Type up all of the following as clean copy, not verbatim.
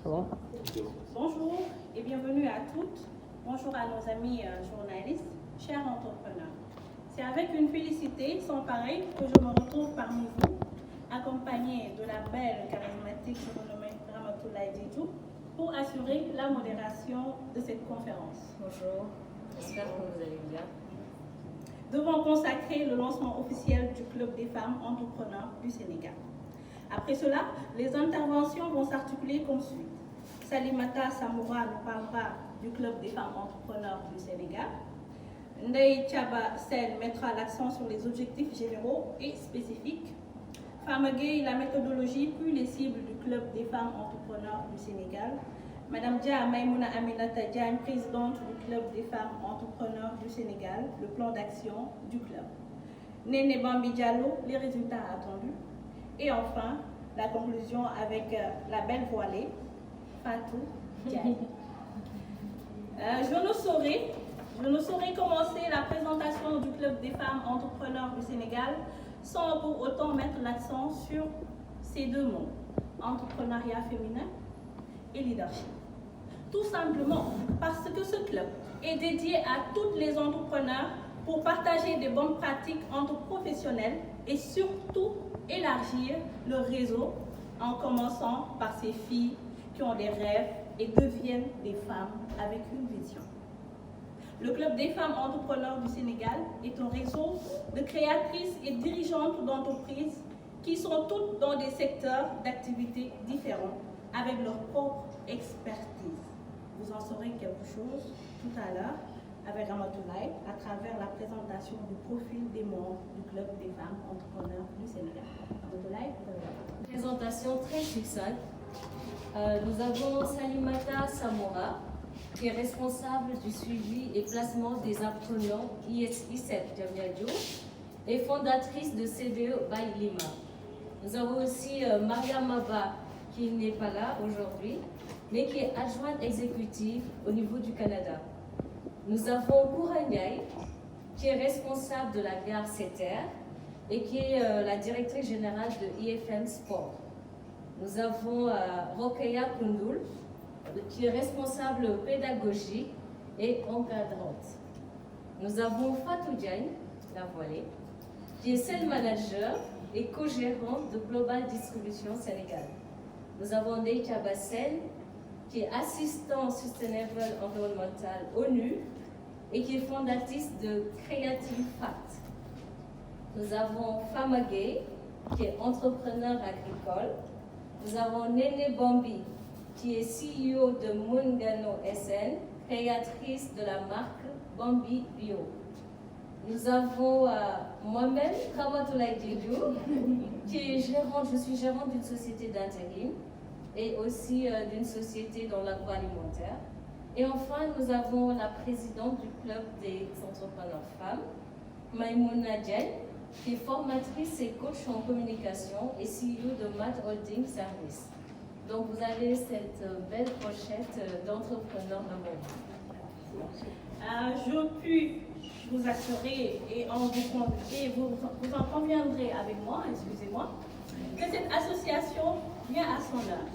Bon. Bonjour et bienvenue à toutes. Bonjour à nos amis journalistes, chers entrepreneurs. C'est avec une félicité sans pareil que je me retrouve parmi vous, accompagnée de la belle, charismatique, je me nomme Ramatoulaye Didjou, pour assurer la modération de cette conférence. Bonjour, j'espère que vous allez bien. Devons consacrer le lancement officiel du Club des femmes entrepreneurs du Sénégal. Après cela, les interventions vont s'articuler comme suit. Salimata Samoura nous parlera du Club des femmes entrepreneurs du Sénégal. Ndeye Thiaba Sène mettra l'accent sur les objectifs généraux et spécifiques. Fama Gueye, la méthodologie puis les cibles du Club des femmes entrepreneurs du Sénégal. Madame Dia Maïmouna Aminata Diagne, présidente du Club des femmes entrepreneurs du Sénégal, le plan d'action du club. Néné Bambi Diallo, les résultats attendus. Et enfin, la conclusion avec la belle voilée, Fatou Diagne. Je ne saurais commencer la présentation du Club des femmes entrepreneurs du Sénégal sans pour autant mettre l'accent sur ces deux mots, entrepreneuriat féminin et leadership. Tout simplement parce que ce club est dédié à toutes les entrepreneurs pour partager des bonnes pratiques entre professionnels et surtout élargir le réseau en commençant par ces filles qui ont des rêves et deviennent des femmes avec une vision. Le Club des femmes entrepreneurs du Sénégal est un réseau de créatrices et dirigeantes d'entreprises qui sont toutes dans des secteurs d'activité différents avec leur propre expertise. Vous en saurez quelque chose tout à l'heure avec Ramatoulaye à travers la présentation du profil des membres du Club des femmes entrepreneurs du Sénégal. Ramatoulaye, Présentation très succincte. Nous avons Salimata Samoura, qui est responsable du suivi et placement des apprenants ISI7 Diamniadio et fondatrice de CBE by Lima. Nous avons aussi Maria Maba, qui n'est pas là aujourd'hui, mais qui est adjointe exécutive au niveau du Canada. Nous avons Koura Ndiaye, qui est responsable de la gare Setter et qui est la directrice générale de IFM Sport. Nous avons Rokeya Koundoul, qui est responsable pédagogie et encadrante. Nous avons Fatou Diagne, la voilée, qui est sales manager et co-gérante de Global Distribution Sénégal. Nous avons Ndeye Thiaba Sène, qui est assistant Sustainable Environmental ONU et qui est fondatrice de Creative Fact. Nous avons Fama Gueye, qui est entrepreneur agricole. Nous avons Néné Bambi, qui est CEO de Mungano SN, créatrice de la marque Bambi Bio. Nous avons moi-même, Ramatoulaye Didjou, qui est gérante, je suis gérante d'une société d'intérim et aussi d'une société dans l'agroalimentaire. Et enfin, nous avons la présidente du Club des entrepreneurs femmes, Maïmouna Diagne, qui est formatrice et coach en communication et CEO de Mad Holding Service. Donc vous avez cette belle pochette d'entrepreneurs à je puis vous assurer et vous en conviendrez avec moi, excusez-moi, que cette association vient à son heure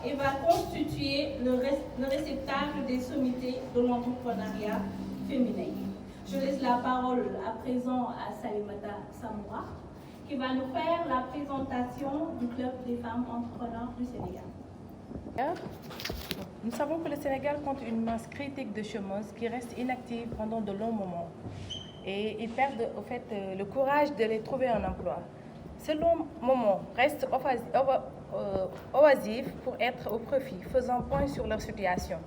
et va constituer le réceptacle des sommités de l'entrepreneuriat féminin. Je laisse la parole à présent à Salimata Samoura, qui va nous faire la présentation du Club des femmes entrepreneurs du Sénégal. Nous savons que le Sénégal compte une masse critique de chômeuses qui restent inactives pendant de longs moments et ils perdent au fait le courage de les trouver un emploi. Ce long moment reste oisif pour être au profit, faisant point sur leur situation.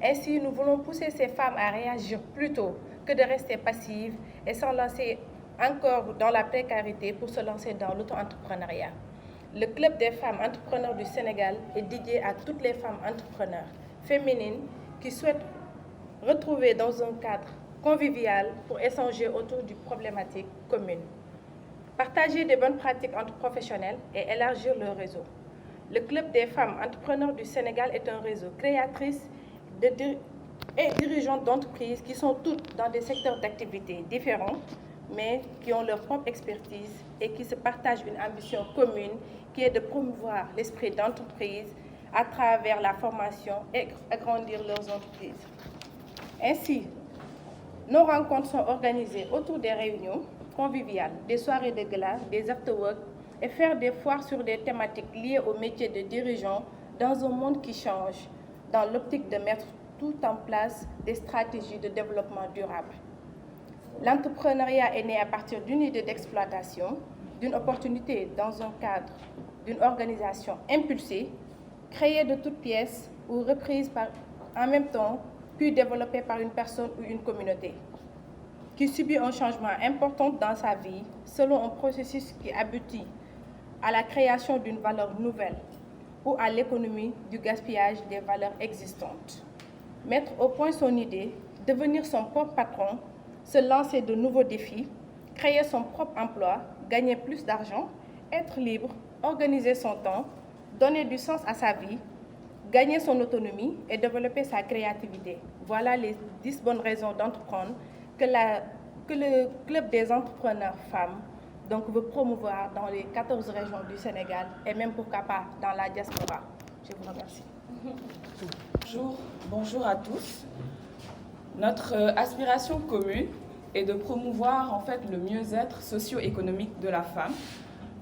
Ainsi, nous voulons pousser ces femmes à réagir plus tôt que de rester passives et s'en lancer encore dans la précarité pour se lancer dans l'auto-entrepreneuriat. Le Club des femmes entrepreneurs du Sénégal est dédié à toutes les femmes entrepreneurs féminines qui souhaitent retrouver dans un cadre convivial pour échanger autour d'une problématique commune, partager des bonnes pratiques entre professionnels et élargir leur réseau. Le Club des femmes entrepreneurs du Sénégal est un réseau créatrice et dirigeantes d'entreprises qui sont toutes dans des secteurs d'activité différents, mais qui ont leur propre expertise et qui se partagent une ambition commune qui est de promouvoir l'esprit d'entreprise à travers la formation et agrandir leurs entreprises. Ainsi, nos rencontres sont organisées autour des réunions conviviales, des soirées de gala, des after-work et faire des foires sur des thématiques liées au métier de dirigeant dans un monde qui change, dans l'optique de mettre tout en place des stratégies de développement durable. L'entrepreneuriat est né à partir d'une idée d'exploitation, d'une opportunité dans un cadre d'une organisation impulsée, créée de toutes pièces ou reprise en même temps, puis développée par une personne ou une communauté, qui subit un changement important dans sa vie selon un processus qui aboutit à la création d'une valeur nouvelle ou à l'économie du gaspillage des valeurs existantes. Mettre au point son idée, devenir son propre patron, se lancer de nouveaux défis, créer son propre emploi, gagner plus d'argent, être libre, organiser son temps, donner du sens à sa vie, gagner son autonomie et développer sa créativité. Voilà les 10 bonnes raisons d'entreprendre que le Club des entrepreneurs femmes veut promouvoir dans les 14 régions du Sénégal et même pourquoi pas dans la diaspora. Je vous remercie. Bonjour à tous. Notre aspiration commune est de promouvoir en fait le mieux-être socio-économique de la femme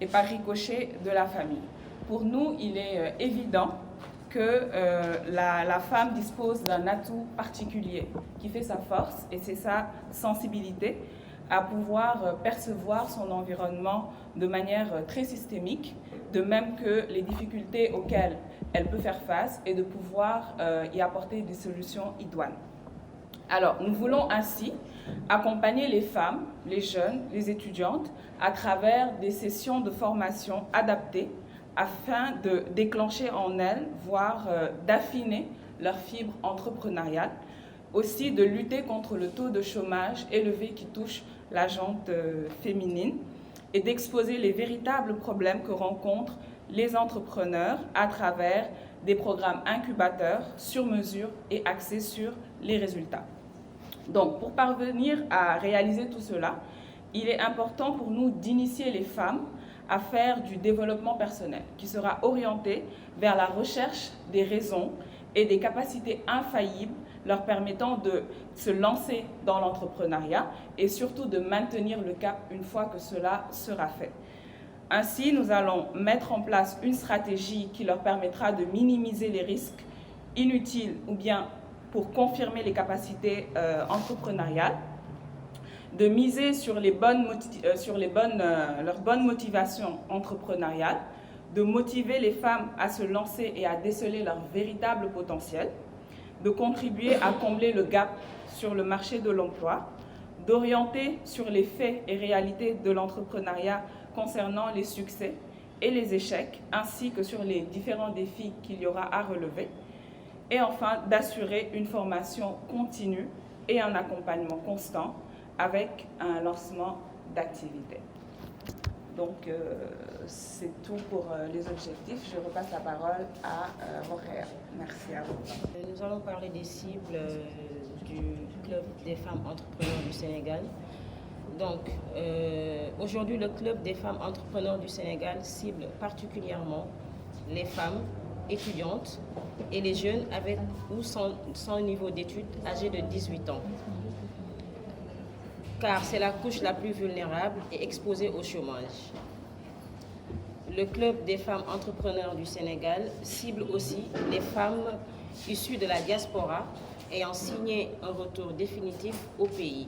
et par ricochet de la famille. Pour nous, il est évident que la femme dispose d'un atout particulier qui fait sa force et c'est sa sensibilité à pouvoir percevoir son environnement de manière très systémique, de même que les difficultés auxquelles elle peut faire face et de pouvoir y apporter des solutions idoines. Alors, nous voulons ainsi accompagner les femmes, les jeunes, les étudiantes à travers des sessions de formation adaptées afin de déclencher en elles, voire d'affiner leur fibre entrepreneuriale, aussi de lutter contre le taux de chômage élevé qui touche la gente féminine et d'exposer les véritables problèmes que rencontrent les entrepreneurs à travers des programmes incubateurs sur mesure et axés sur les résultats. Donc, pour parvenir à réaliser tout cela, il est important pour nous d'initier les femmes à faire du développement personnel qui sera orienté vers la recherche des raisons et des capacités infaillibles leur permettant de se lancer dans l'entrepreneuriat et surtout de maintenir le cap une fois que cela sera fait. Ainsi, nous allons mettre en place une stratégie qui leur permettra de minimiser les risques inutiles ou bien pour confirmer les capacités entrepreneuriales, de miser sur leur bonne motivation entrepreneuriale, de motiver les femmes à se lancer et à déceler leur véritable potentiel, de contribuer à combler le gap sur le marché de l'emploi, d'orienter sur les faits et réalités de l'entrepreneuriat concernant les succès et les échecs, ainsi que sur les différents défis qu'il y aura à relever, et enfin d'assurer une formation continue et un accompagnement constant avec un lancement d'activités. Donc, c'est tout pour les objectifs. Je repasse la parole à Rocher. Merci à vous. Nous allons parler des cibles du Club des femmes entrepreneurs du Sénégal. Donc, aujourd'hui, le Club des femmes entrepreneurs du Sénégal cible particulièrement les femmes étudiantes et les jeunes avec ou sans niveau d'études âgés de 18 ans. Car c'est la couche la plus vulnérable et exposée au chômage. Le Club des femmes entrepreneurs du Sénégal cible aussi les femmes issues de la diaspora ayant signé un retour définitif au pays.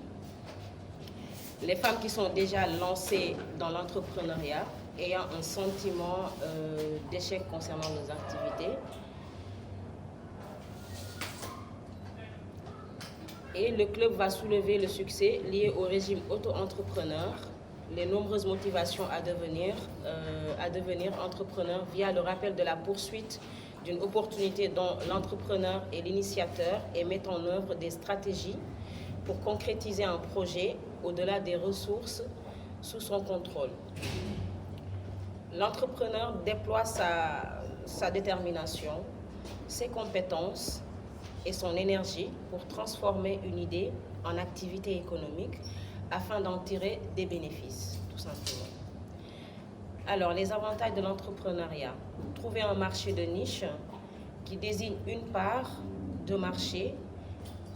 Les femmes qui sont déjà lancées dans l'entrepreneuriat, ayant un sentiment d'échec concernant nos activités. Et le club va soulever le succès lié au régime auto-entrepreneur, les nombreuses motivations à devenir entrepreneur via le rappel de la poursuite d'une opportunité dont l'entrepreneur est l'initiateur et met en œuvre des stratégies pour concrétiser un projet au-delà des ressources sous son contrôle. L'entrepreneur déploie sa détermination, ses compétences et son énergie pour transformer une idée en activité économique afin d'en tirer des bénéfices, tout simplement. Alors, les avantages de l'entrepreneuriat. Trouver un marché de niche, qui désigne une part de marché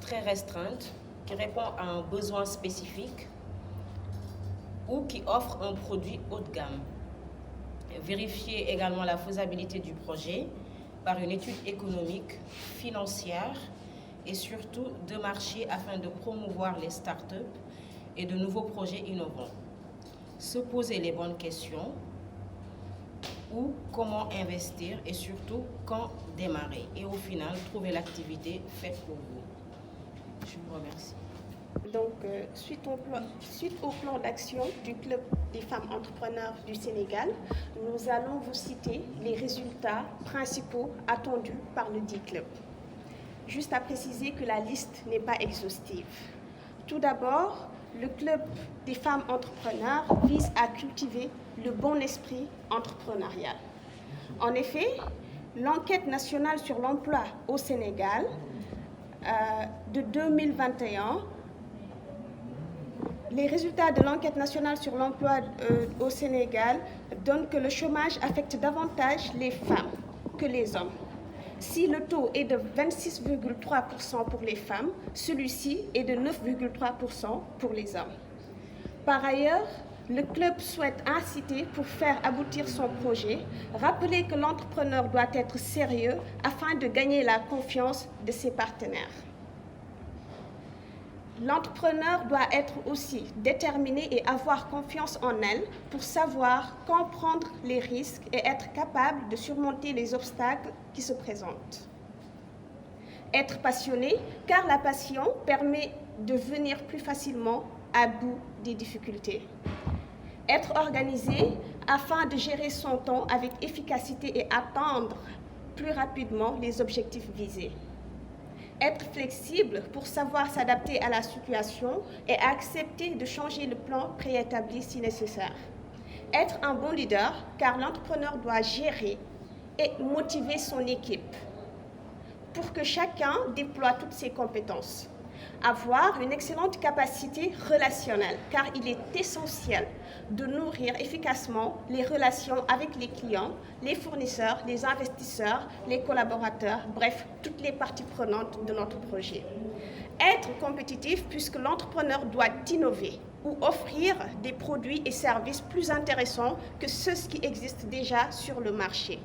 très restreinte qui répond à un besoin spécifique ou qui offre un produit haut de gamme. Vérifier également la faisabilité du projet par une étude économique, financière et surtout de marché afin de promouvoir les startups et de nouveaux projets innovants. Se poser les bonnes questions, où, comment investir et surtout quand démarrer. Et au final, trouver l'activité faite pour vous. Je vous remercie. Donc, suite au plan d'action du Club des femmes entrepreneurs du Sénégal, nous allons vous citer les résultats principaux attendus par le dit club. Juste à préciser que la liste n'est pas exhaustive. Tout d'abord, le Club des femmes entrepreneurs vise à cultiver le bon esprit entrepreneurial. En effet, l'enquête nationale sur l'emploi au Sénégal de 2021, les résultats de l'enquête nationale sur l'emploi au Sénégal donnent que le chômage affecte davantage les femmes que les hommes. Si le taux est de 26,3% pour les femmes, celui-ci est de 9,3% pour les hommes. Par ailleurs, le club souhaite inciter pour faire aboutir son projet, rappeler que l'entrepreneur doit être sérieux afin de gagner la confiance de ses partenaires. L'entrepreneur doit être aussi déterminé et avoir confiance en elle pour savoir quand prendre les risques et être capable de surmonter les obstacles qui se présentent. Être passionné, car la passion permet de venir plus facilement à bout des difficultés. Être organisé afin de gérer son temps avec efficacité et atteindre plus rapidement les objectifs visés. Être flexible pour savoir s'adapter à la situation et accepter de changer le plan préétabli si nécessaire. Être un bon leader, car l'entrepreneur doit gérer et motiver son équipe pour que chacun déploie toutes ses compétences. Avoir une excellente capacité relationnelle, car il est essentiel de nourrir efficacement les relations avec les clients, les fournisseurs, les investisseurs, les collaborateurs, bref, toutes les parties prenantes de notre projet. Être compétitif, puisque l'entrepreneur doit innover ou offrir des produits et services plus intéressants que ceux qui existent déjà sur le marché.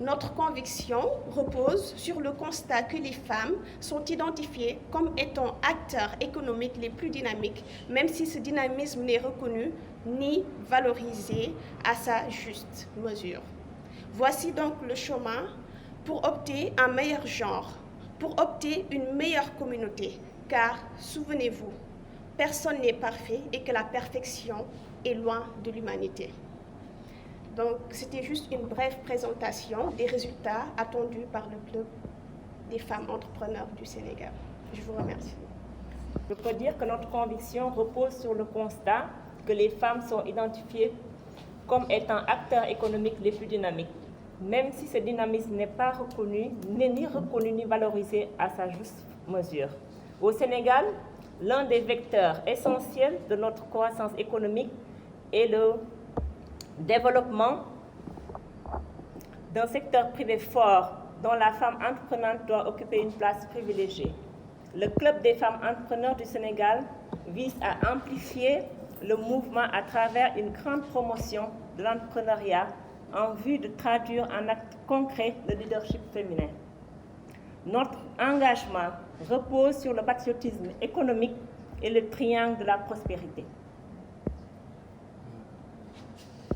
Notre conviction repose sur le constat que les femmes sont identifiées comme étant acteurs économiques les plus dynamiques, même si ce dynamisme n'est reconnu ni valorisé à sa juste mesure. Voici donc le chemin pour opter un meilleur genre, pour opter une meilleure communauté, car souvenez-vous, personne n'est parfait et que la perfection est loin de l'humanité. Donc, c'était juste une brève présentation des résultats attendus par le Club des femmes entrepreneurs du Sénégal. Je vous remercie. Je peux dire que notre conviction repose sur le constat que les femmes sont identifiées comme étant acteurs économiques les plus dynamiques, même si ce dynamisme n'est pas reconnu, ni reconnu ni valorisé à sa juste mesure. Au Sénégal, l'un des vecteurs essentiels de notre croissance économique est le développement d'un secteur privé fort dont la femme entreprenante doit occuper une place privilégiée. Le Club des femmes entrepreneurs du Sénégal vise à amplifier le mouvement à travers une grande promotion de l'entrepreneuriat en vue de traduire en actes concrets le leadership féminin. Notre engagement repose sur le patriotisme économique et le triangle de la prospérité.